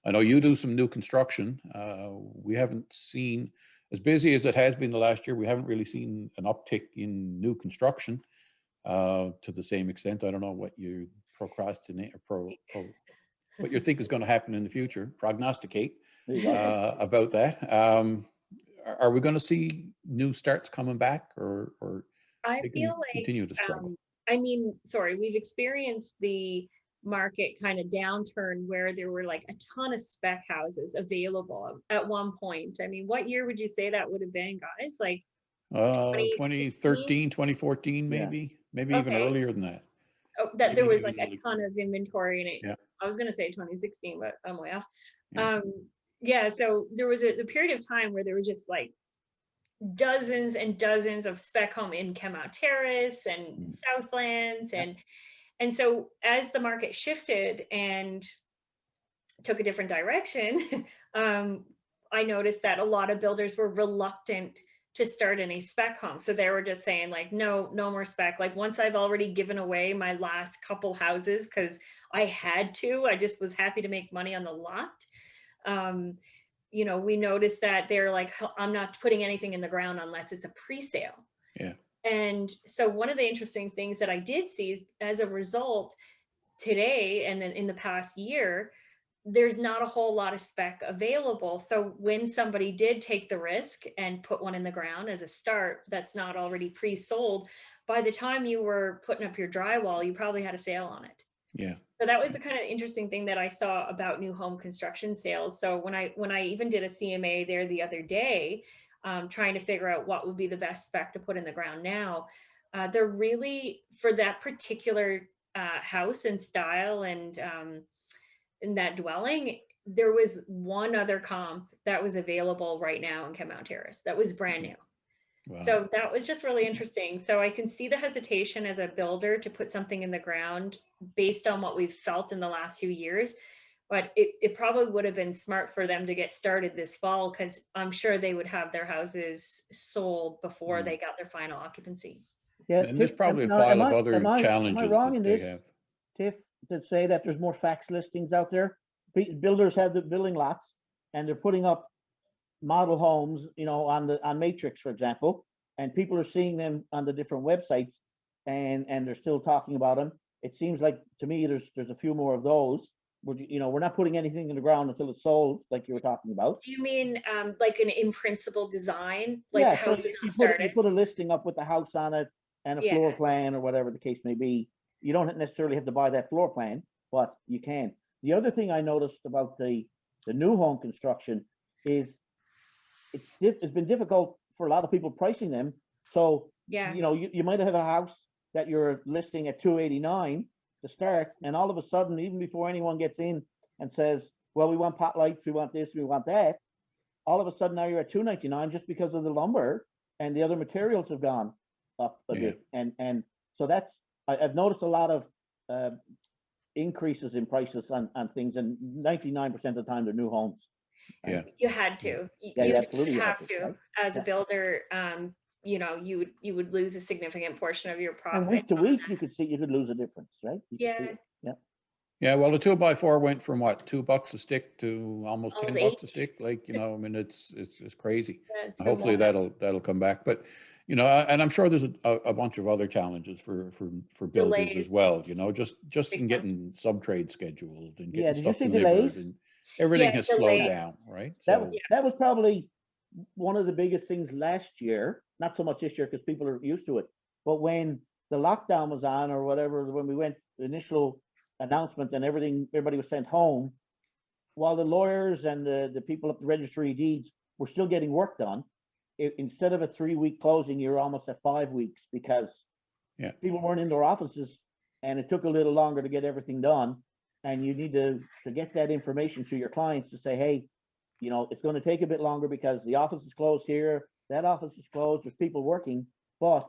I know you do some new construction. We haven't seen, as busy as it has been the last year, we haven't really seen an uptick in new construction to the same extent. I don't know what you procrastinate or what you think is going to happen in the future, prognosticate about that. Are we going to see new starts coming back, or I they feel can continue to struggle? we've experienced the market kind of downturn where there were like a ton of spec houses available at one point. I mean, what year would you say that would have been, guys? Like 2016? 2013, 2014, maybe even Okay. earlier than that. Oh, that there Maybe was even like a early. ton of inventory in it. Yeah. I was going to say 2016, but I'm way off. Yeah. Yeah, so there was a period of time where there were just like dozens and dozens of spec home in Chemau Terrace and Southlands, and so as the market shifted and took a different direction, I noticed that a lot of builders were reluctant to start any spec home. So they were just saying like, no more spec. Like once I've already given away my last couple houses because I had to, I just was happy to make money on the lot. We noticed that they're like, I'm not putting anything in the ground unless it's a pre-sale. Yeah. And so one of the interesting things that I did see is, as a result, today and then in the past year, there's not a whole lot of spec available. So when somebody did take the risk and put one in the ground as a start that's not already pre-sold, by the time you were putting up your drywall, you probably had a sale on it. Yeah. So that was the kind of interesting thing that I saw about new home construction sales. So when I even did a CMA there the other day, trying to figure out what would be the best spec to put in the ground now, they're really, for that particular house and style and in that dwelling, there was one other comp that was available right now in Chemau Terrace that was brand new. Wow. So that was just really interesting. So I can see the hesitation as a builder to put something in the ground based on what we've felt in the last few years. But it probably would have been smart for them to get started this fall, because I'm sure they would have their houses sold before they got their final occupancy. Yeah, And there's Tiff, probably a now, pile of other am I challenges wrong that in they this, have. Tiff, to say that there's more fax listings out there? Builders have the building lots and they're putting up model homes, on Matrix, for example, and people are seeing them on the different websites, and they're still talking about them. It seems like to me there's a few more of those. We're not putting anything in the ground until it's sold, like you were talking about. Do you mean like an in principle design, like Yeah, the so house is you not started? put a listing up with the house on it and a Yeah. floor plan or whatever the case may be. You don't necessarily have to buy that floor plan, but you can. The other thing I noticed about the new home construction is it's been difficult for a lot of people pricing them. So Yeah. you might have a house that you're listing at 289 to start, and all of a sudden, even before anyone gets in and says, well, we want pot lights, we want this, we want that, all of a sudden now you're at 299 just because of the lumber and the other materials have gone up a bit. And so I've noticed a lot of increases in prices on things, and 99% of the time they're new homes. Yeah. You had to. Yeah, you absolutely have to. right? As a builder, you would lose a significant portion of your profit. And week to week, you could lose a difference, right? Yeah. Yeah, well, the 2x4 went from what, $2 a stick to almost $10 $8. a stick. Like, I mean, it's crazy. Yeah, it's Hopefully more. that'll come back. But, and I'm sure there's a bunch of other challenges for builders Delays. as well. Just Big in time. getting sub-trade scheduled and Yeah, getting did you stuff say delivered, delays? and everything has slowed delays. down, right? That was probably one of the biggest things last year. Not so much this year because people are used to it. But when the lockdown was on or whatever, when we went the initial announcement and everybody was sent home, while the lawyers and the people at the registry of deeds were still getting work done, instead of a 3-week closing, you're almost at 5 weeks because people weren't in their offices, and it took a little longer to get everything done. And you need to get that information to your clients to say, hey, it's going to take a bit longer because the office is closed here, that office is closed, there's people working, but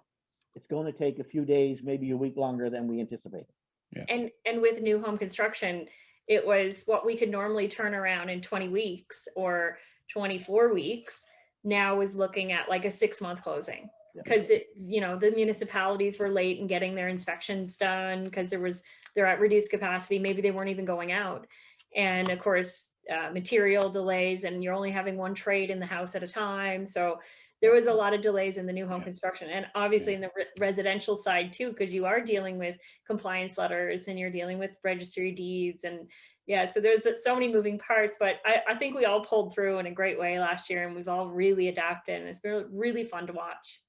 it's going to take a few days, maybe a week longer than we anticipated. Yeah. And with new home construction, it was what we could normally turn around in 20 weeks or 24 weeks. Now is looking at like a 6-month closing, because the municipalities were late in getting their inspections done because they're at reduced capacity. Maybe they weren't even going out. And of course, material delays, and you're only having one trade in the house at a time. So there was a lot of delays in the new home construction, and obviously in the residential side too, because you are dealing with compliance letters and you're dealing with registry deeds, and so there's so many moving parts. But I think we all pulled through in a great way last year, and we've all really adapted, and it's been really fun to watch.